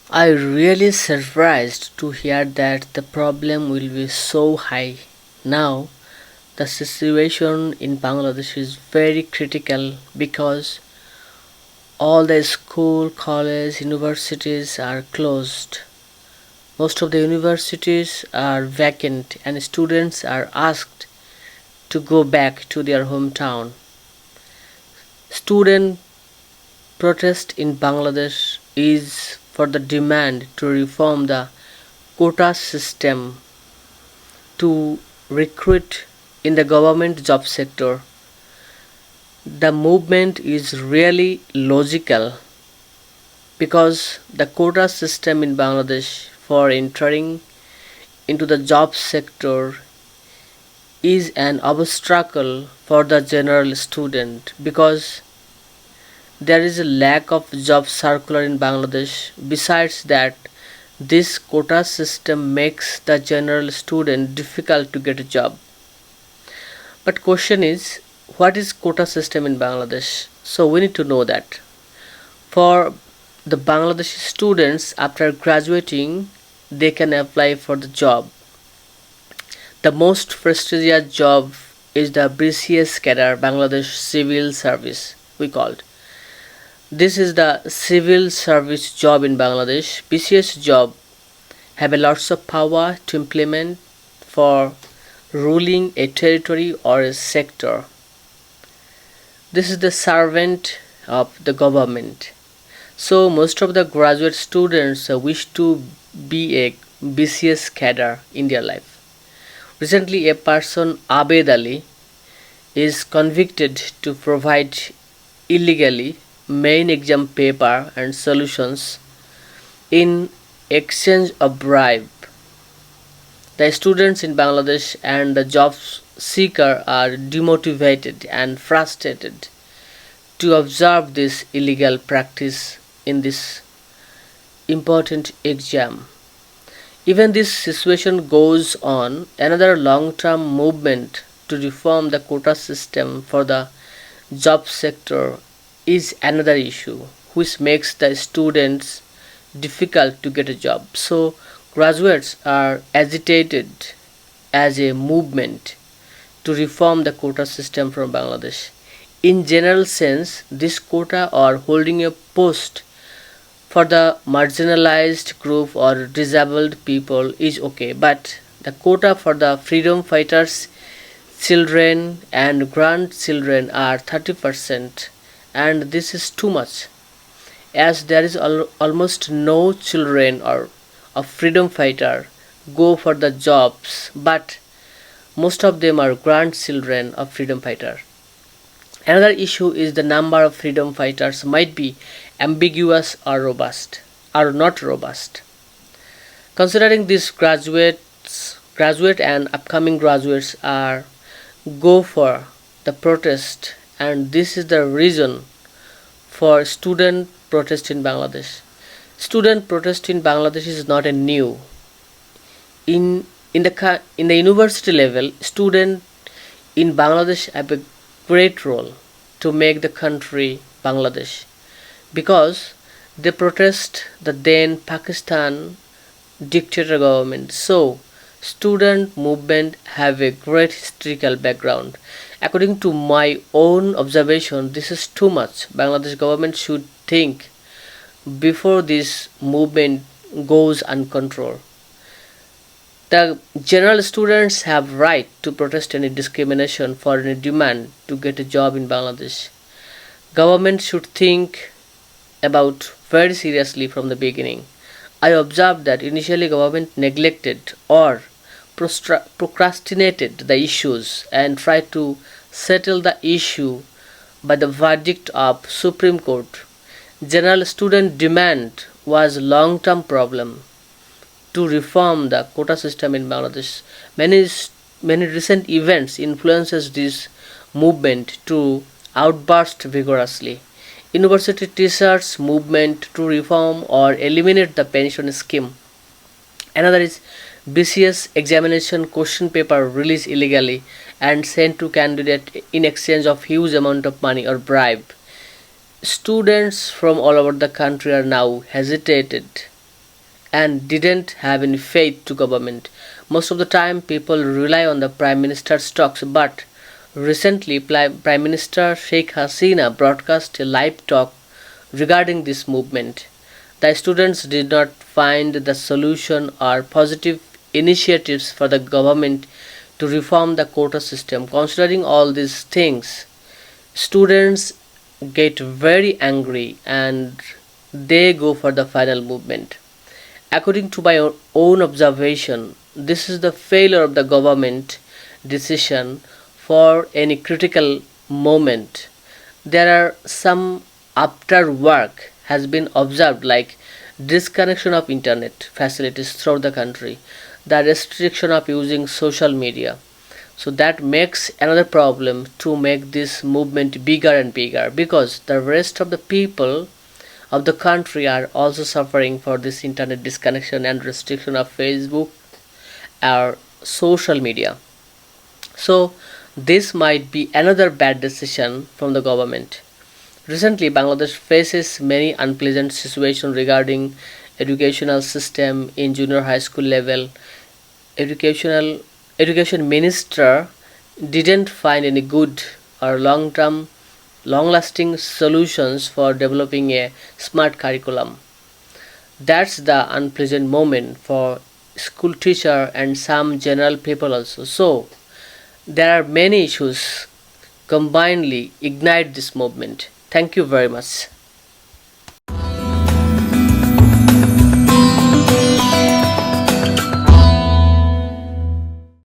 I really surprised to hear that the problem will be so high. Now, the situation in Bangladesh is very critical because all the school, college, universities are closed. Most of the universities are vacant and students are asked to go back to their hometown. Student protest in Bangladesh is for the demand to reform the quota system to recruit in the government job sector. The movement is really logical because the quota system in Bangladesh for entering into the job sector is an obstacle for the general student because there is a lack of job circular in Bangladesh. Besides that, this quota system makes the general student difficult to get a job. But question is, what is quota system in Bangladesh? So we need to know that. For the Bangladeshi students after graduating, they can apply for the job. The most prestigious job is the BCS cadre Bangladesh Civil Service, we called. This is the civil service job in Bangladesh. BCS job have a lots of power to implement for ruling a territory or a sector. This is the servant of the government. So most of the graduate students wish to be a BCS cadre in their life. Recently, a person, Abed Ali, is convicted to provide illegally main exam paper and solutions in exchange of bribe. The students in Bangladesh and the job seeker are demotivated and frustrated to observe this illegal practice in this important exam. Even this situation goes on, another long-term movement to reform the quota system for the job sector is another issue which makes the students difficult to get a job. So graduates are agitated as a movement to reform the quota system from Bangladesh. In general sense, this quota or holding a post for the marginalized group or disabled people is okay, but the quota for the freedom fighters children and grandchildren are 30%, and this is too much as there is almost no children or a freedom fighter go for the jobs, but most of them are grandchildren of freedom fighter. Another issue is the number of freedom fighters might be ambiguous or robust or not robust. Considering these graduate and upcoming graduates are go for the protest, and this is the reason for student protest in Bangladesh. Student protest in Bangladesh is not a new. In the university level, student in Bangladesh have a great role to make the country Bangladesh because they protest the then Pakistan dictator government. So student movement have a great historical background. According to my own observation, this is too much. Bangladesh government should think before this movement goes uncontrolled. The general students have right to protest any discrimination for any demand to get a job in Bangladesh. Government should think about very seriously from the beginning. I observed that initially government neglected or procrastinated the issues and tried to settle the issue by the verdict of Supreme Court. General student demand was long-term problem to reform the quota system in Bangladesh. Many recent events influences this movement to outburst vigorously. University teachers movement to reform or eliminate the pension scheme. Another is BCS examination question paper released illegally and sent to candidate in exchange of huge amount of money or bribe. Students from all over the country are now hesitated and didn't have any faith to government. Most of the time people rely on the Prime Minister's talks, but recently Prime Minister Sheikh Hasina broadcast a live talk regarding this movement. The students did not find the solution or positive initiatives for the government to reform the quota system. Considering all these things, students get very angry and they go for the final movement. According to my own observation, this is the failure of the government decision for any critical moment. There are some after work has been observed, like disconnection of internet facilities throughout the country, the restriction of using social media. So that makes another problem to make this movement bigger and bigger, because the rest of the people of the country are also suffering for this internet disconnection and restriction of Facebook or social media. So this might be another bad decision from the government. Recently, Bangladesh faces many unpleasant situations regarding educational system in junior high school level. Educational Education minister didn't find any good or long-term, long-lasting solutions for developing a smart curriculum. That's the unpleasant moment for school teacher and some general people also. So there are many issues combinedly ignite this movement. Thank you very much.